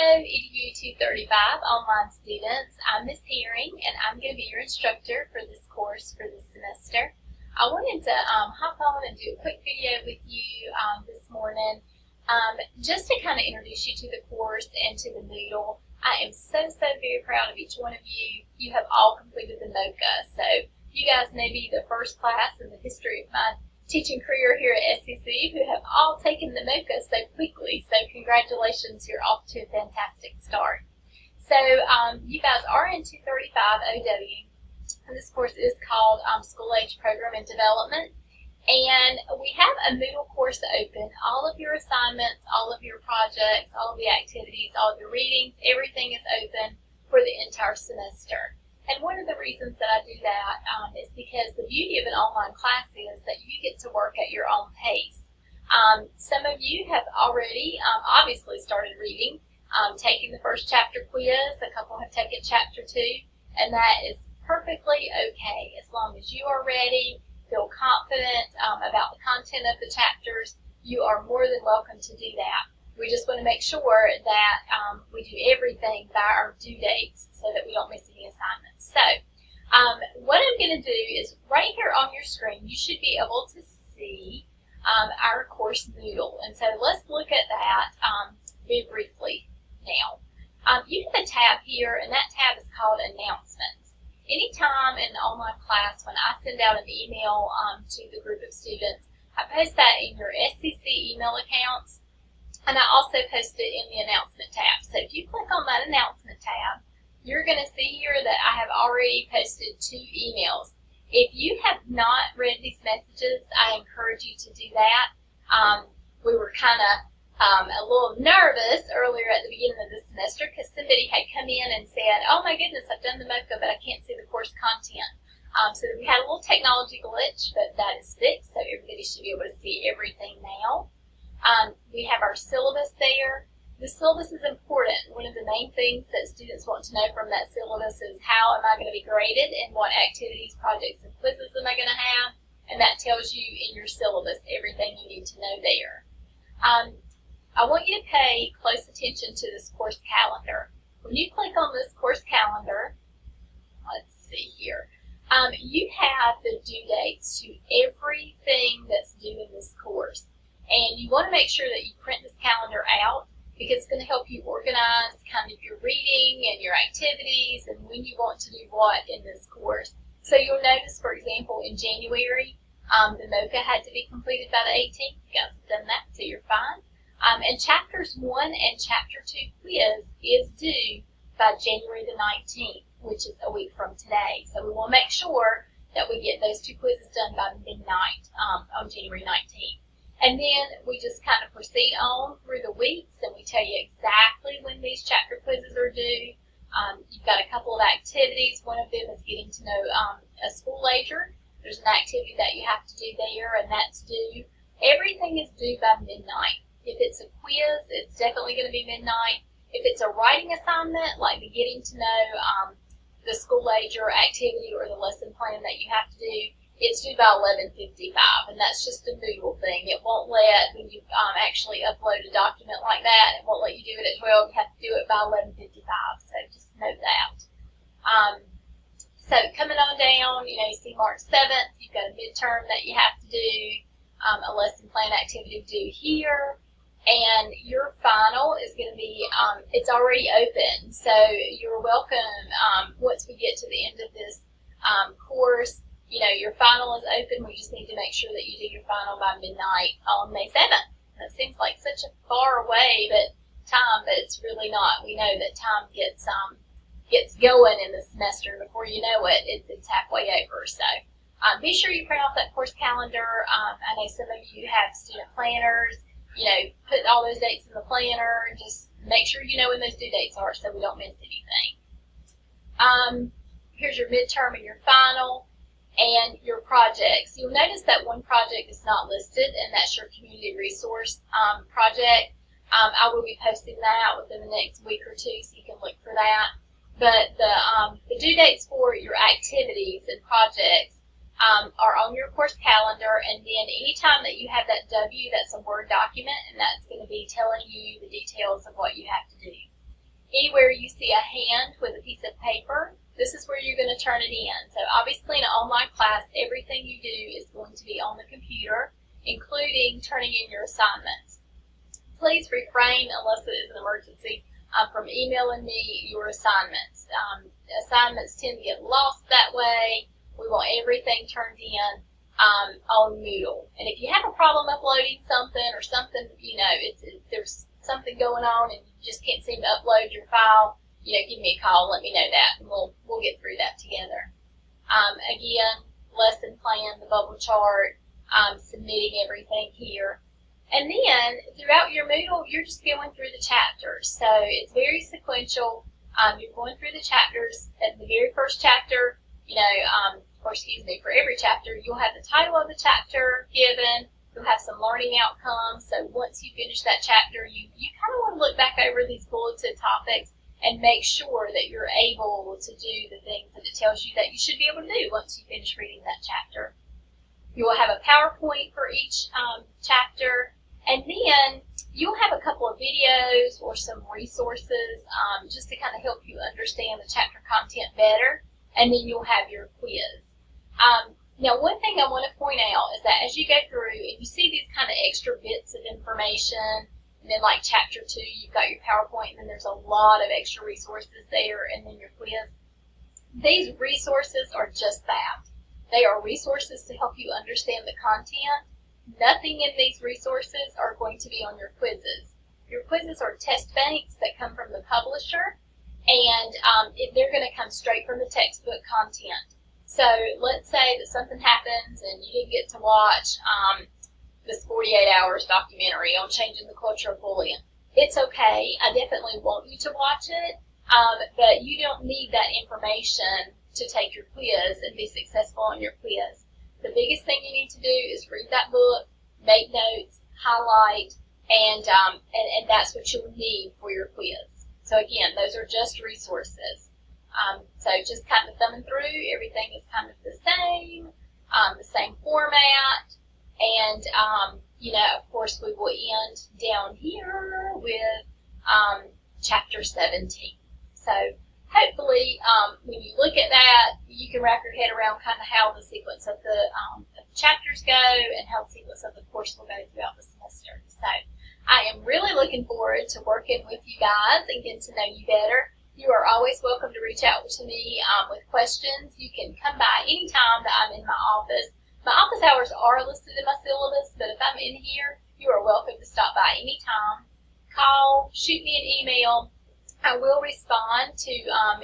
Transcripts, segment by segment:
Hello, EDU 235 online students. I'm Miss Herring, and I'm going to be your instructor for this course for this semester. I wanted to hop on and do a quick video with you this morning just to kind of introduce you to the course and to the Moodle. I am so very proud of each one of you. You have all completed the MOCA, so you guys may be the first class in the history of my teaching career here at SCC who have all taken the MOCA so quickly. So congratulations, you're off to a fantastic start. So you guys are in 235 OW, and this course is called School Age Program and Development. And we have a Moodle course open. All of your assignments, all of your projects, all of the activities, all of your readings, everything is open for the entire semester. And one of the reasons that I do that is because the beauty of an online class is that you get to work at your own pace. Some of you have already obviously started reading, taking the first chapter quiz. A couple have taken chapter 2, and that is perfectly okay. As long as you are ready, feel confident about the content of the chapters, you are more than welcome to do that. We just want to make sure that we do everything by our due dates so that we don't miss any assignments. So what I'm going to do is right here on your screen, you should be able to see our course Moodle. And so let's look at that very briefly now. You have a tab here, and that tab is called Announcements. Anytime in an online class, when I send out an email to the group of students, I post that in your SCC email accounts. And I also post it in the announcement tab. So if you click on that announcement tab, you're going to see here that I have already posted 2 emails. If you have not read these messages, I encourage you to do that. We were kind of a little nervous earlier at the beginning of the semester because somebody had come in and said, oh my goodness, I've done the MOCA, but I can't see the course content. So we had a little technology glitch, but that is fixed, so everybody should be able to see everything now. We have our syllabus there. The syllabus is important. One of the main things that students want to know from that syllabus is how am I going to be graded and what activities, projects, and quizzes am I going to have, and that tells you in your syllabus everything you need to know there. I want you to pay close attention to this course calendar. When you click on this course calendar, let's see here, you have the due dates to everything that's due in this course. And you want to make sure that you print this calendar out because it's going to help you organize kind of your reading and your activities and when you want to do what in this course. So you'll notice, for example, in January, the MOCA had to be completed by the 18th. You guys have done that, so you're fine. And Chapters 1 and Chapter 2 quiz is due by January the 19th, which is a week from today. So we want to make sure that we get those 2 quizzes done by midnight on January 19th. And then we just kind of proceed on through the weeks, and we tell you exactly when these chapter quizzes are due. You've got a couple of activities. One of them is getting to know a school ager. There's an activity that you have to do there, and that's due. Everything is due by midnight. If it's a quiz, it's definitely going to be midnight. If it's a writing assignment, like the getting to know the school ager activity or the lesson plan that you have to do, it's due by 11:55, and that's just a Moodle thing. It won't let, when you actually upload a document like that, it won't let you do it at 12. You have to do it by 11:55, so just note that. So coming on down, you see March 7th, you've got a midterm that you have to do, a lesson plan activity due here, and your final is going to be, it's already open, so you're welcome once we get to the end of this course. Your final is open. We just need to make sure that you do your final by midnight on May 7th. That seems like such a far away but it's really not. We know that time gets going in the semester. Before you know it, it's halfway over. So be sure you print off that course calendar. I know some of you have student planners. Put all those dates in the planner. Just make sure you know when those due dates are so we don't miss anything. Here's your midterm and your final. And your projects. You'll notice that one project is not listed, and that's your community resource project. I will be posting that within the next week or 2, so you can look for that. But the due dates for your activities and projects are on your course calendar, and then anytime that you have that W, that's a Word document, and that's going to be telling you the details of what you have to do. Anywhere you see a hand with a piece of paper, this is where you're going to turn it in. So obviously in an online class, everything you do is going to be on the computer, including turning in your assignments. Please refrain, unless it is an emergency, from emailing me your assignments. Assignments tend to get lost that way. We want everything turned in on Moodle. And if you have a problem uploading something or something, there's something going on and you just can't seem to upload your file, give me a call, let me know that, and we'll get through that together. Again, lesson plan, the bubble chart, submitting everything here. And then throughout your Moodle, you're just going through the chapters. So it's very sequential. You're going through the chapters. At the very first chapter, for every chapter, you'll have the title of the chapter given. You'll have some learning outcomes. So once you finish that chapter, you kind of want to look back over these bulleted topics and make sure that you're able to do the things that it tells you that you should be able to do once you finish reading that chapter. You will have a PowerPoint for each chapter, and then you'll have a couple of videos or some resources just to kind of help you understand the chapter content better, and then you'll have your quiz. Now, one thing I want to point out is that as you go through and you see these kind of extra bits of information, and then like chapter 2, you've got your PowerPoint, and then there's a lot of extra resources there, and then your quiz. These resources are just that. They are resources to help you understand the content. Nothing in these resources are going to be on your quizzes. Your quizzes are test banks that come from the publisher, and they're going to come straight from the textbook content. So let's say that something happens and you didn't get to watch this 48 Hours documentary on changing the culture of bullying. It's okay. I definitely want you to watch it, but you don't need that information to take your quiz and be successful on your quiz. The biggest thing you need to do is read that book, make notes, highlight, and that's what you'll need for your quiz. So again, those are just resources. So just kind of thumbing through, everything is kind of the same format, and of course we will end down here with chapter 17. So hopefully, when you look at that, you can wrap your head around kind of how the sequence of the chapters go and how the sequence of the course will go throughout the semester. So I am really looking forward to working with you guys and getting to know you better. You are always welcome to reach out to me with questions. You can come by anytime that I'm in my office. My office hours are listed in my syllabus, but if I'm in here, you are welcome to stop by anytime. Call, shoot me an email. I will respond to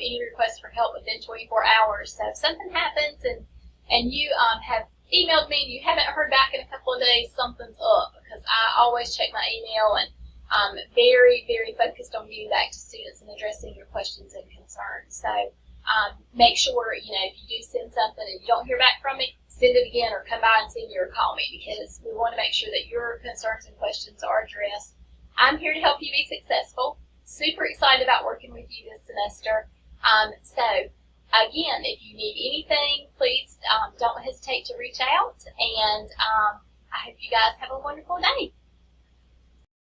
any requests for help within 24 hours. So if something happens and you have emailed me and you haven't heard back in a couple of days, something's up, because I always check my email and I'm very, very focused on getting back to students and addressing your questions and concerns. So make sure, if you do send something and you don't hear back from me, send it again or come by and see me or call me, because we want to make sure that your concerns and questions are addressed. I'm here to help you be successful. Super excited about working with you this semester. So again, if you need anything, please don't hesitate to reach out, and I hope you guys have a wonderful day.